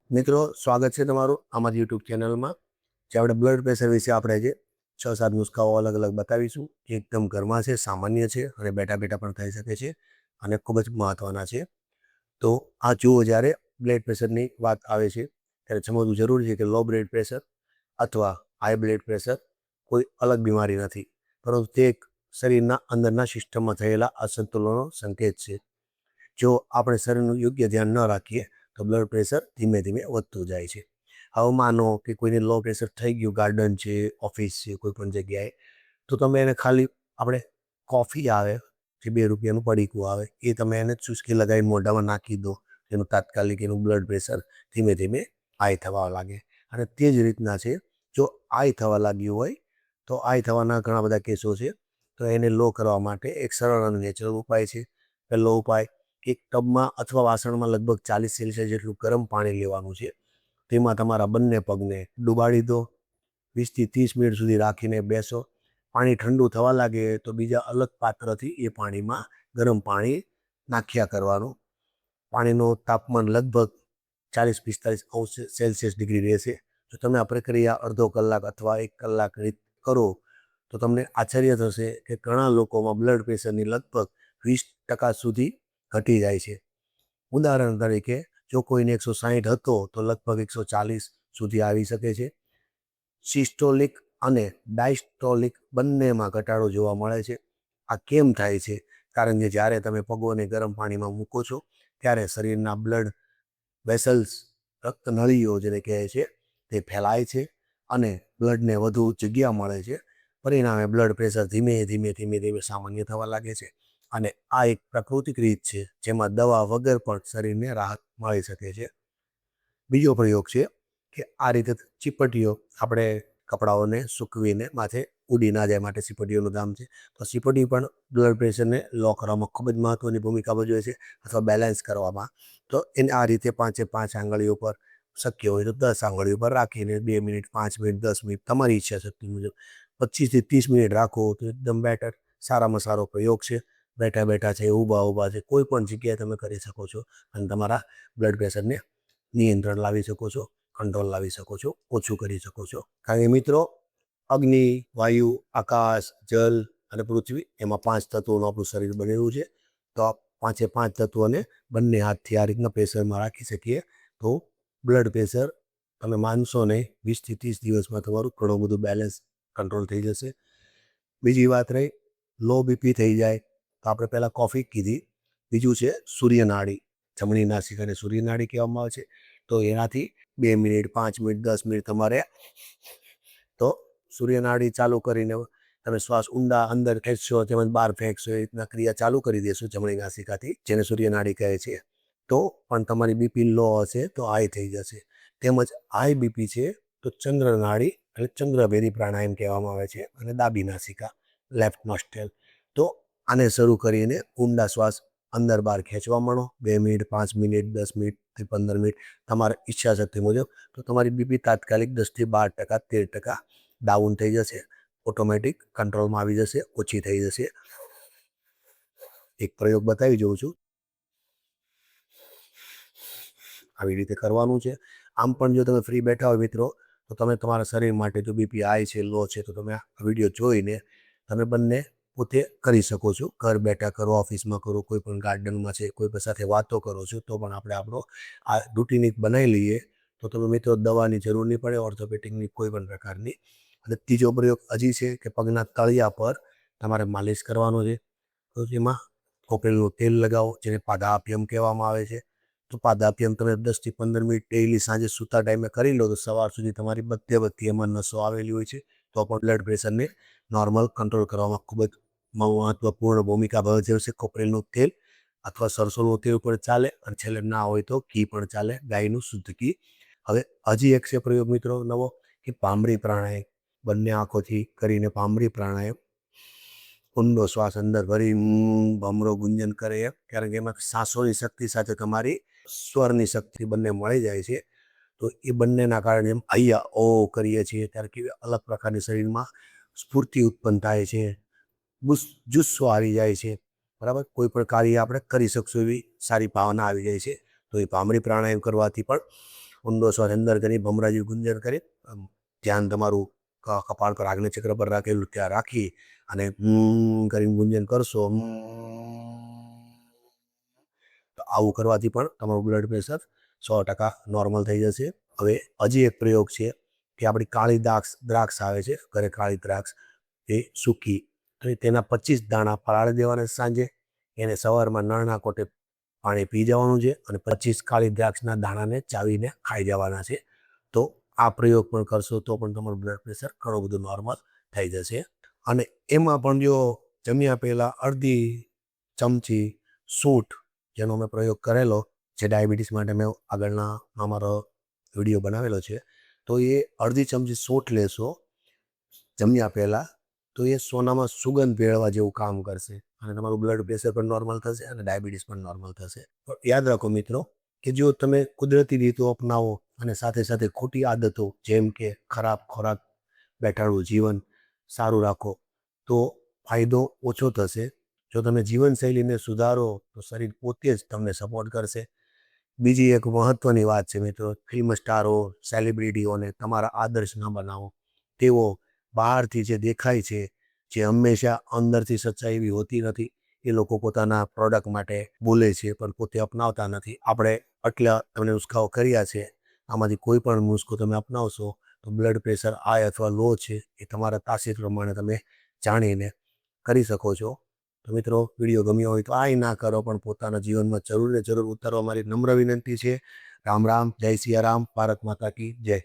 મિત્રો, સ્વાગત છે તમારું અમારી યુટ્યુબ ચેનલમાં. જે આપણે બ્લડ પ્રેશર વિશે આપણે જે 6-7 નુસ્ખાઓ અલગ અલગ બતાવીશું. જે એકદમ ઘરમાં છે, સામાન્ય છે અને બેઠા બેઠા પણ થઈ શકે છે અને ખૂબ જ મહત્ત્વના છે. તો આ જુઓ, જ્યારે બ્લડ પ્રેશરની વાત આવે છે ત્યારે સમજવું જરૂરી છે કે લો બ્લડ પ્રેશર અથવા હાઈ બ્લડ પ્રેશર કોઈ અલગ બીમારી નથી, પરંતુ તે એક શરીરના અંદરના સિસ્ટમમાં થયેલા અસંતુલનનો સંકેત છે. જો આપણે શરીરનું યોગ્ય ધ્યાન ન રાખીએ તો બ્લડ પ્રેશર ધીમે ધીમે વધતું જાય છે. હવે માનો કે કોઈને લો પ્રેશર થઈ ગયું, ગાર્ડન છે, ઓફિસ છે, કોઈ પણ જગ્યાએ, તો તમે એને ખાલી આપણે કોફી આવે જે ₹2 પડીકું આવે, એ તમે એને ચૂસકી લગાવી મોઢામાં નાખી દો, એનું તાત્કાલિક એનું બ્લડ પ્રેશર ધીમે ધીમે હાઈ થવા લાગે. અને તે જ રીતના છે, જો હાઈ થવા લાગ્યું હોય તો હાઈ થવાના ઘણા બધા કેસો છે. તો એને લો કરવા માટે એક સરળ અને નેચરલ ઉપાય છે. પહેલો ઉપાય, એક ટબમાં અથવા વાસણમાં લગભગ 40 સેલ્સિયસ જેટલું ગરમ પાણી લેવાનું છે. તેમાં તમારા બંને પગને ડુબાડી દો. 20થી 30 મિનિટ સુધી રાખીને બેસો. પાણી ઠંડુ થવા લાગે તો બીજા અલગ પાત્રથી એ પાણીમાં ગરમ પાણી નાખ્યા કરવાનું. પાણીનું તાપમાન લગભગ 40-45 સેલ્સિયસ ડિગ્રી રહેશે. જો તમે આ પ્રક્રિયા અડધો કલાક અથવા 1 કલાક કરો તો તમને આશ્ચર્ય થશે કે ઘણા લોકોમાં બ્લડ પ્રેશરની લગભગ 20% સુધી ઘટી જાય છે. ઉદાહરણ તરીકે, જો કોઈને 160 હતો તો લગભગ 140 સુધી આવી શકે છે. સિસ્ટોલિક અને ડાયસ્ટોલિક બંનેમાં ઘટાડો જોવા મળે છે. આ કેમ થાય છે? કારણ કે જ્યારે તમે પગોને ગરમ પાણીમાં મૂકો છો ત્યારે શરીરના બ્લડ વેસલ્સ, રક્તનળીઓ જેને કહે છે, તે ફેલાય છે અને બ્લડને વધુ જગ્યા મળે છે. પરિણામે બ્લડ પ્રેશર ધીમે ધીમે ધીમે ધીમે સામાન્ય થવા લાગે છે. અને આ એક પ્રાકૃતિક રીત છે જેમાં દવા વગર પણ શરીરને રાહત મળી શકે છે. બીજો પ્રયોગ છે કે આ રીતે ચીપટીઓ આપણે કપડાઓને સૂકવીને માથે ઉડી ના જાય માટે ચીપટીઓનું કામ છે. તો ચીપટી પણ બ્લડ પ્રેશરને લો કરવામાં ખૂબ જ મહત્ત્વની ભૂમિકા ભજવે છે, અથવા બેલેન્સ કરવામાં. તો એને આ રીતે 5 આંગળીઓ પર, શક્ય હોય તો 10 આંગળીઓ પર રાખીને 2 મિનિટ, 5 મિનિટ, 10 મિનિટ તમારી ઈચ્છા શક્તિ મુજબ 25થી 30 મિનિટ રાખો તો એકદમ બેટર. સારામાં સારો પ્રયોગ છે. બેઠા બેઠા છે, ઊભા છે, કોઈ પણ જગ્યાએ તમે કરી શકો છો અને તમારા બ્લડ પ્રેશરને નિયંત્રણ લાવી શકો છો, કંટ્રોલ લાવી શકો છો, ઓછું કરી શકો છો. કારણ કે મિત્રો, અગ્નિ, વાયુ, આકાશ, જલ અને પૃથ્વી, એમાં 5 તત્વોનું આપણું શરીર બનેલું છે. તો આ 5 તત્વોને બંને હાથથી આ રીતના પ્રેશરમાં રાખી શકીએ તો બ્લડ પ્રેશર, તમે માનશો નહીં, 20થી 30 દિવસમાં તમારું ઘણું બધું બેલેન્સ, કંટ્રોલ થઈ જશે. બીજી વાત રહી, લો બીપી થઈ જાય તો આપણે પહેલાં કોફી કીધી. બીજું છે સૂર્યનાડી. જમણી નાસિકાને સૂર્યનાડી કહેવામાં આવે છે. તો એનાથી 2 મિનિટ, 5 મિનિટ, 10 મિનિટ તમારે તો સૂર્યનાડી ચાલુ કરીને તમે શ્વાસ ઊંડા અંદર ખેંચશો, તેમજ બહાર ફેંકશો, એ રીતના ક્રિયા ચાલુ કરી દેશો જમણી નાસિકાથી, જેને સૂર્યનાડી કહે છે. તો પણ તમારી બીપી લો હશે તો હાઈ થઈ જશે. તેમજ હાઈ બીપી છે તો ચંદ્રનાડી એટલે ચંદ્રભેદી પ્રાણાયામ કહેવામાં આવે છે, અને ડાબી નાસિકા, લેફ્ટ નોસ્ટ્રેલ. તો આને શરૂ કરીને ઊંડા શ્વાસ અંદર બહાર ખેંચવા માંડો. 2 મિનિટ, 5 મિનિટ, 10 મિનિટથી 15 મિનિટ તમારી ઈચ્છા શક્તિ મુજબ. તો તમારી બીપી તાત્કાલિક 10થી 12%, 13% ડાઉન થઈ જશે. ઓટોમેટિક કંટ્રોલમાં આવી જશે, ઓછી થઈ જશે. એક પ્રયોગ બતાવી જોઉં છું. આવી રીતે કરવાનું છે. આમ પણ જો તમે ફ્રી બેઠા હોય મિત્રો, તો તમે તમારા શરીર માટે, જો બીપી હાઈ છે, લો છે, તો તમે આ વિડીયો જોઈને તમે બંને પોતે કરી શકો છો. ઘર બેઠા કરો, ઓફિસમાં કરો, કોઈ પણ ગાર્ડનમાં છે, કોઈ પણ સાથે વાતો કરો છો, તો પણ આપણે આપણો આ રૂટીન એક બનાવી લઈએ તો તમે મિત્રો દવાની જરૂર નહીં પડે, ઓર્થોપેડિકની કોઈ પણ પ્રકારની. અને ત્રીજો પ્રયોગ હજી છે કે પગના તળિયા પર તમારે માલિશ કરવાનો છે. તો એમાં કોપરેલનું તેલ લગાવો, જેને પાદાભ્યમ કહેવામાં આવે છે. તો પાદાભ્યમ તમે 10થી 15 મિનિટ ડેઈલી સાંજે સૂતા ટાઈમે કરી લો તો સવાર સુધી તમારી બધે એમાં નસો આવેલી હોય છે. તો પણ બ્લડ પ્રેશરને નોર્મલ કંટ્રોલ કરવામાં ખૂબ જ મહત્વપૂર્ણ ભૂમિકા ભજવશે. કોપરેલનું તેલ અથવા સરસોનું તેલ પણ ચાલે, અને છેલ્લે ના હોય તો ઘી પણ ચાલે, ગાયનું શુદ્ધ ઘી. હવે હજી એક છે પ્રયોગ મિત્રો નવો, કે પાંબરી પ્રાણાયામ. બંને આંખોથી કરીને પાંબરી પ્રાણાયામ. ઊંડો શ્વાસ અંદર ભરી ભમરો ગુંજન કરે, કારણ કે એમાં શ્વાસોની શક્તિ સાથે તમારી સ્વરની શક્તિ બંને મળી જાય છે. તો એ બંનેના કારણે એમ હૈયા ઓ કરીએ છીએ ત્યારે કેવી અલગ પ્રકારની શરીરમાં સ્ફૂર્તિ ઉત્પન્ન થાય છે, જુસ્સો આવી જાય છે. બરાબર, કોઈ પણ કાર્ય આપણે કરી શકશું એવી સારી ભાવના આવી જાય છે. તો એ પાંબરી પ્રાણાયામ કરવાથી પણ ઊંડો શ્વાસ અંદર કરી ભમરાજી ગુંજન કરી ધ્યાન તમારું કપાળ પર આગળ ચક્ર પર રાખેલું ત્યાં રાખી અને કરીને ગુંજન કરશો તો આવું કરવાથી પણ તમારું બ્લડ પ્રેશર 100% નોર્મલ થઈ જશે. હવે હજી એક પ્રયોગ છે કે આપણી કાળી દ્રાક્ષ આવે છે ઘરે, કાળી દ્રાક્ષ એ સૂકી, તો તેના 25 દાણા પલાળી દેવાના સાંજે, એને સવારમાં નળના કોટે પાણી પી જવાનું છે અને 25 કાળી દ્રાક્ષના દાણાને ચાવીને ખાઈ જવાના છે. તો આ પ્રયોગ પણ કરશો તો પણ તમારું બ્લડ પ્રેશર ઘણું બધું નોર્મલ થઈ જશે. અને એમાં પણ જો જમ્યા પહેલાં અડધી ચમચી સૂંઠ, જેનો મેં પ્રયોગ કરેલો જે ડાયાબિટીસ માટે મેં આગળના અમારો વિડીયો બનાવેલો છે, તો એ અડધી ચમચી સૂંઠ લેશો જમ્યા પહેલાં, તો એ સોનામાં સુગંધ ભેળવા જેવું કામ કરશે અને તમારું બ્લડ પ્રેશર પણ નોર્મલ થશે અને ડાયાબિટીસ પણ નોર્મલ થશે. પણ યાદ રાખો મિત્રો કે જો તમે કુદરતી રીતો અપનાવો અને સાથે સાથે ખોટી આદતો જેમ કે ખરાબ ખોરાક, બેઠાડું જીવન સારું રાખો તો ફાયદો ઓછો થશે. જો તમે જીવનશૈલીને સુધારો તો શરીર પોતે જ તમને સપોર્ટ કરશે. બીજી એક મહત્ત્વની વાત છે મિત્રો, ફિલ્મ સ્ટારો, સેલિબ્રિટીઓને તમારા આદર્શ ન બનાવો. તેઓ બહારથી જે દેખાય છે, જે હંમેશા અંદરથી સચ્ચાઈ એવી હોતી નથી. એ લોકો પોતાના પ્રોડક્ટ માટે બોલે છે પણ પોતે અપનાવતા નથી. આપણે આટલા તમને નુસ્ખાઓ કર્યા છે, આમાંથી કોઈ પણ નુસ્ખો તમે અપનાવશો તો બ્લડ પ્રેશર હાઈ અથવા લો છે એ તમારા તાસીર પ્રમાણે તમે જાણીને કરી શકો છો. તો મિત્રો વિડીયો ગમ્યો હોય તો આય ના કરો પણ પોતાના જીવનમાં જરૂર ને જરૂર ઉતારવા મારી નમ્ર વિનંતી છે. રામ રામ, જય સિયા રામ, ભારત માતા કી જય.